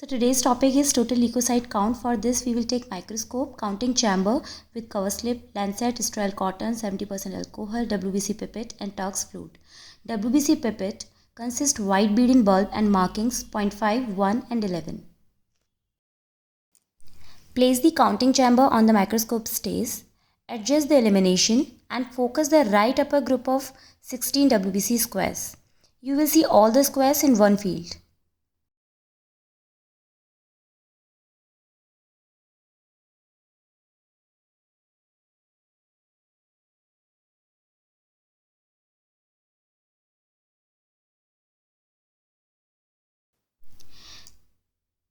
So today's topic is total leukocyte count. For this we will take microscope, counting chamber with cover slip, lancet, sterile cotton, 70% alcohol, WBC pipette and Turk's fluid. WBC pipette consists white bead in bulb and markings 0.5, 1 and 11. Place the counting chamber on the microscope stays, adjust the illumination and focus the right upper group of 16 WBC squares. You will see all the squares in one field.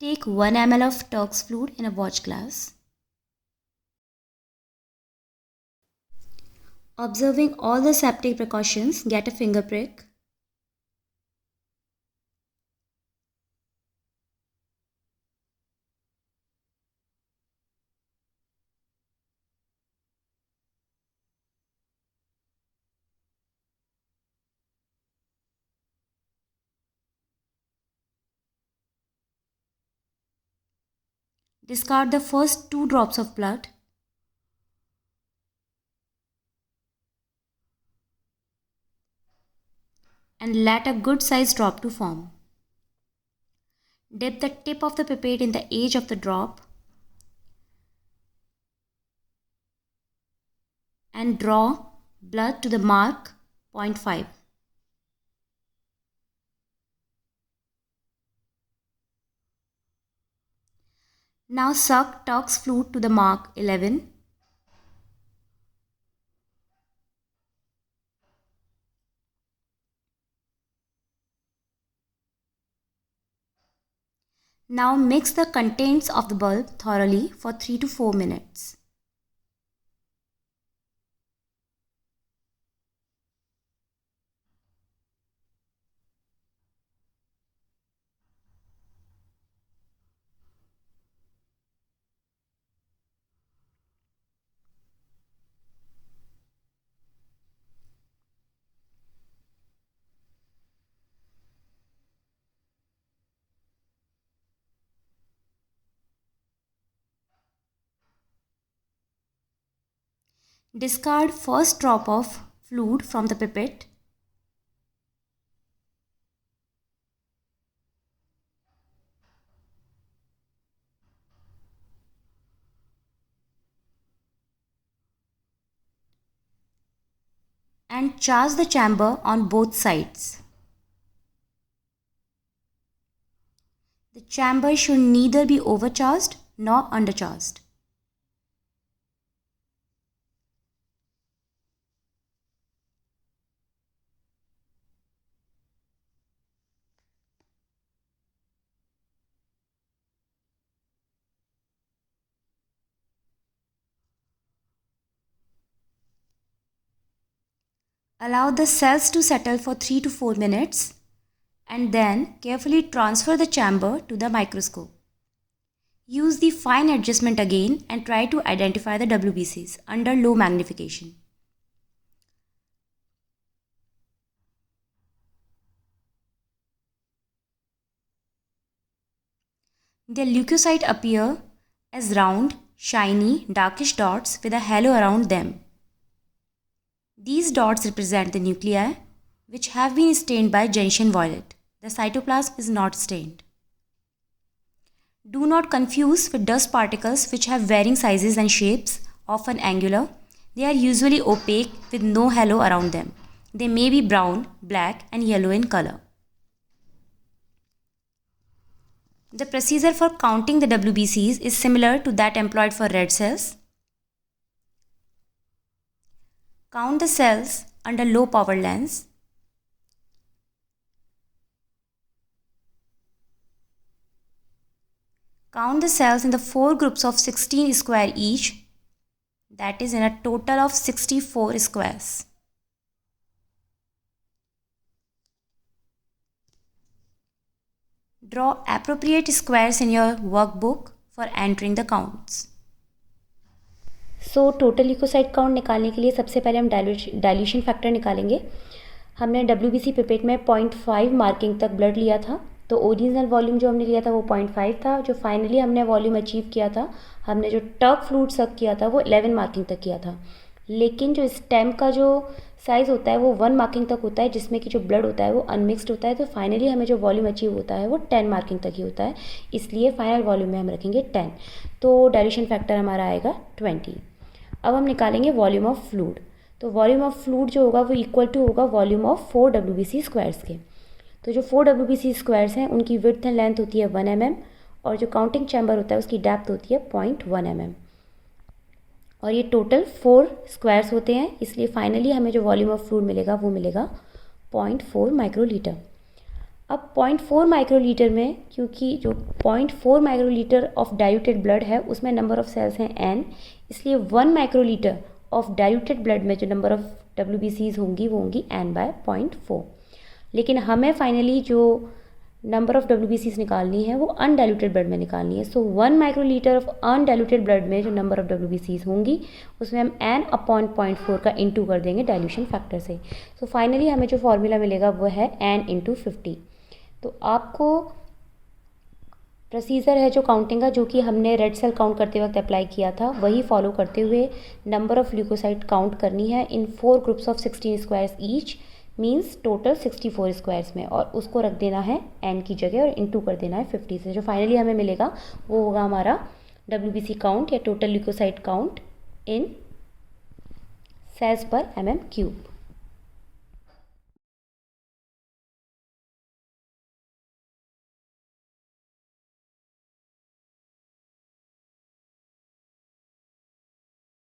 Take 1 ml of Turk's fluid in a watch glass. Observing all the safety precautions, get a finger prick. Discard the first 2 drops of blood. And let a good size drop to form. Dip the tip of the pipette in the edge of the drop and draw blood to the mark 0.5. Now suck Turk's fluid to the mark 11. Now mix the contents of the bulb thoroughly for 3 to 4 minutes. Discard first drop of fluid from the pipette. And charge the chamber on both sides. The chamber should neither be overcharged nor undercharged. Allow the cells to settle for 3 to 4 minutes and then carefully transfer the chamber to the microscope. Use the fine adjustment again and try to identify the WBCs under low magnification. The leukocytes appear as round, shiny, darkish dots with a halo around them. These dots represent the nuclei, which have been stained by gentian violet. The cytoplasm is not stained. Do not confuse with dust particles which have varying sizes and shapes, often angular. They are usually opaque with no halo around them. They may be brown, black, and yellow in color. The procedure for counting the WBCs is similar to that employed for red cells. Count the cells under low power lens. Count the cells in the 4 groups of 16 square each, that is in a total of 64 squares. Draw appropriate squares in your workbook for entering the counts. So total leukocyte count निकालने के लिए सबसे पहले हम dilution factor निकालेंगे। हमने WBC pipette में 0.5 marking तक ब्लड लिया था तो ओरिजिनल वॉल्यूम जो हमने लिया था वो 0.5 था। जो फाइनली हमने वॉल्यूम अचीव किया था, हमने जो टर्क फ्लूइड सक किया था वो 11 मार्किंग तक किया था। लेकिन जो स्टेम का जो साइज़ होता है वो 1 मार्किंग तक होता है, जिसमें कि जो ब्लड होता है वो अनमिक्सड होता है। तो फाइनली हमें जो वॉल्यूम अचीव होता है वो 10 मार्किंग तक ही होता है, इसलिए फाइनल वॉल्यूम में हम रखेंगे 10। तो डाइल्यूशन फैक्टर हमारा आएगा 20। अब हम निकालेंगे वॉल्यूम ऑफ फ्लूइड। तो वॉल्यूम ऑफ फ्लूइड जो होगा वो इक्वल टू होगा वॉल्यूम ऑफ 4 WBC स्क्वायर्स के। तो जो 4 WBC स्क्वायर्स हैं उनकी विड्थ एंड लेंथ होती है 1 mm, और जो काउंटिंग चैम्बर होता है उसकी डेप्थ होती है 0.1 mm, और ये टोटल 4 स्क्वायर्स होते हैं, इसलिए फाइनली हमें जो वॉल्यूम ऑफ फ्लूइड मिलेगा वो मिलेगा 0.4 माइक्रोलीटर। अब 0.4 माइक्रोलीटर में, क्योंकि जो 0.4 माइक्रोलीटर ऑफ डाइल्यूटेड ब्लड है उसमें नंबर ऑफ सेल्स हैं n, इसलिए 1 माइक्रोलीटर ऑफ डाइल्यूटेड ब्लड में जो नंबर ऑफ WBCs होंगी वो होंगी n/0.4। लेकिन हमें फाइनली जो नंबर ऑफ WBCs निकालनी है वो अनडाइल्यूटेड ब्लड में निकालनी है। सो 1 माइक्रोलीटर ऑफ अनडाइल्यूटेड ब्लड में जो नंबर ऑफ WBCs होंगी उसमें हम n/0.4 का इंटू कर देंगे डाइल्यूशन फैक्टर से। सो फाइनली हमें जो फॉर्मूला मिलेगा वो है n/50। तो आपको प्रोसीजर है जो काउंटिंग का, जो कि हमने रेड सेल काउंट करते वक्त अप्लाई किया था, वही फॉलो करते हुए नंबर ऑफ ल्यूकोसाइट काउंट करनी है इन 4 groups of 16 squares each, means total 64 squares में, और उसको रख देना है n की जगह और इंटू कर देना है 50 से। जो फाइनली हमें मिलेगा वो होगा हमारा WBC काउंट या total leukocyte count in cells per mm cube.